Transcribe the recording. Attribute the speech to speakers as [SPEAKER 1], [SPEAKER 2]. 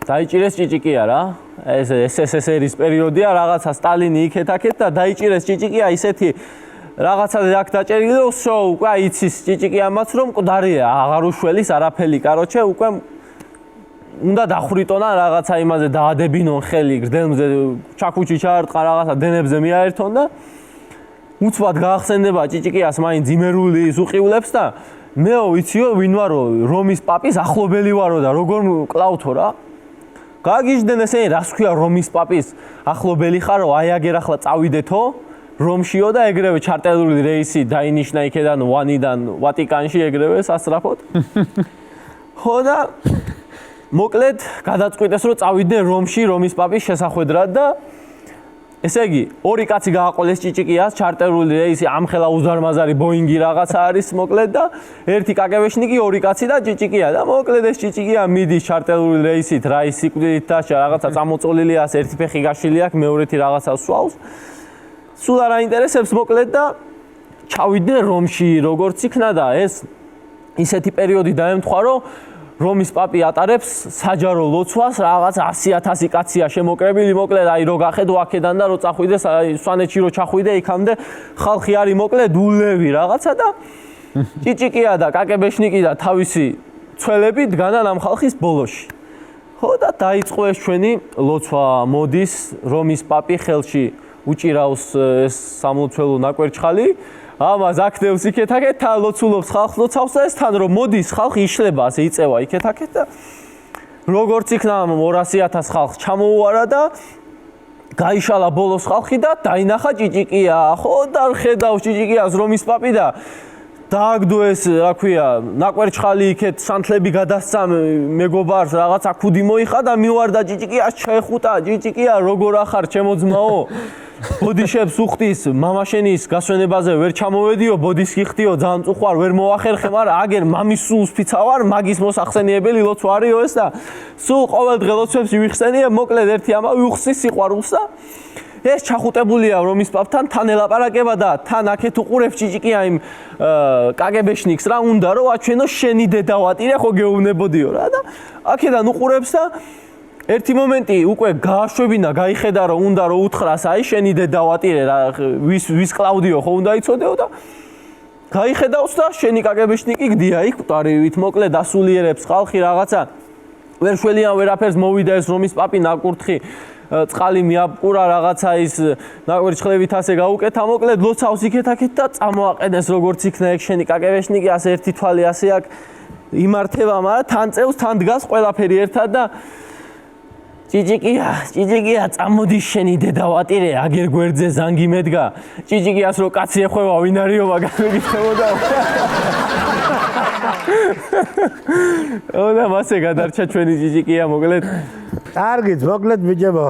[SPEAKER 1] დაიჭირეს ჭიჭიკია რა. ეს SSSR-ის პერიოდია, რაღაცა სტალინი იქეთ-აქეთ და დაიჭირეს ჭიჭიკია ისეთი რაღაცა აქ დაჭერილი და უკვე იცის ჭიჭიკიამაც რომ მკვდარია, აღარ უშველის არაფერი, კაროჩე, უკვე უნდა დახრიტონ რაღაცა იმაზე დაადებინონ ხელი, გრძელმზე ჩაქუჩი ჩაარტყა რაღაცა დენებზე მიაერთონ და უცბად გაახსენდება ჭიჭიკიას მაინც იმერულის უყივლებს და მეო ვიციო ვინ ვარო რომის პაპის ახლობელი ვარო და როგორ კლავთო რა გაგიჟდნენ ესენი რას ქვია რომის პაპის ახლობელი ხარო აი აგერ ახლა წავიდეთო რომშიო და ეგრევე ჩარტერული რეისი დაინიშნა იქედან ვანიდან ვატიკანში ეგრევე სასწრაფოდ ხო და მოკლედ გადაწყვიტეს რომ წავიდნენ რომში რომის პაპის შესახვედრად და ესე იგი, ორი კაცი გააყოლეს ჭიჭიკიას, ჩარტერული რეისი ამხელა უზარმაზარი ბოინგი რაღაცა არის მოკლედ და ერთი კაკებეშნიკი, ორი კაცი და ჭიჭიკია და მოკლედ ეს ჭიჭიკია მიდის ჩარტერული რეისით, რაის სიკვდილით და რაღაცა წამოწოლილია, ერთი ფეხი გაშლილი აქვს, მეორეთი რაღაცა სვავს. სულ არ აინტერესებს მოკლედ და ჩავიდნენ რომში, როგორც იქნა და ეს ისეთი პერიოდი დაემთხვა, რომ რომის პაპი ატარებს საჯარო ლოცვას, რაღაც 100,000 კაცია შემოკრებილი, მოკლედ აი რო გახედო აქედან და რო წახვიდეს, აი სვანეთში რო ჩახვიდე, იქამდე ხალხი არის მოკლედ ულევი რაღაცა და ჭიჭიკია და კაკებეშნიკი და თავისი ცველები დგანან ამ ხალხის ბოლოში. ხო და დაიწყო ეს ჩვენი ლოცვა, მოდის რომის პაპი ხელში უჭირავს ეს სამლოცველო ნაკვერჩხალი. ამას აქტევს იქეთ-აქეთ თან ლოცულობს ხალხს ლოცავს და ეს თან რომ მოდის ხალხი იშლება ასე იწევა იქეთ-აქეთ და როგორც იქნა 200,000 ხალხს ჩამოუარა და გაიშალა ბოლოს ხალხი და დაინახა ჭიჭიკია ხო და ხედავს ჭიჭიკიას რომის პაპი და დააგდო ეს რა ქვია ნაკვერჩხალი იქეთ სანთლები გადასცა მეგობარს რაღაცა ქუდი მოიხა და მივარდა ჭიჭიკიას ჩაეხუტა ჭიჭიკია როგორ ახარ ჩემო ძმაო ბოდიშებს უხდის მამაშენის გასვენებაზე ვერ ჩამოვედიო ბოდის გიხდიო ძალიან წუხვარ ვერ მოახერხე მაგრამ აგერ მამის სულს ფიცავარ მაგის მოსახსენიებელი ლოცვა არისო ეს და სულ ყოველდღე ლოცვებს ვიხსენიებ მოკლედ ერთი ამავე უხსის სიყვარულს და ეს ჩახუტებულია რომის პაპთან თან ელაპარაკება და თან აქეთ უყურებს ჭიჭიკია იმ კაგებეშნიკს რა უნდა რომ აჩვენო შენი დედა ვატირე ხო გეუბნებოდიო რა და აქედან უყურებს და ერთი მომენტი უკვე გააშვებინა, გაიხედა რომ უნდა რომ უთხრას აი შენი დედა ვატირე რა ვის კლაუდიო ხო უნდა იცოდეო და გაიხედავს და შენი კაგებეშნიკი გდია იქ მკვდარივით მოკლედ ასულიერებს ხალხი რაღაცა ვერ შველიან ვერაფერს მოვიდა ეს რომის პაპი ნაკურთხი წყალი მიაბყურა რაღაცა ის ნაკვერჩხლებით ასე გაუკეთა მოკლედ ლოცავს იქეთ-აქეთ და წამოაყენეს როგორც იქნა ეგ შენი კაგებეშნიკი ასე ერთი თვალი ასე აქ იმართება მაგრამ თან წევს თან დგას ყველაფერი ერთად და ჭიჭიკია წამოდის შენი დედა ვატირე აგერ გვერდზე ზანგი მედგა ჭიჭიკიას რო კაცი ეხვევა ვინ არისო მაგალითებოდა და მასე გადარჩა ჩვენი ჭიჭიკია მოკლედ
[SPEAKER 2] კარგით მოკლედ ბიჭებო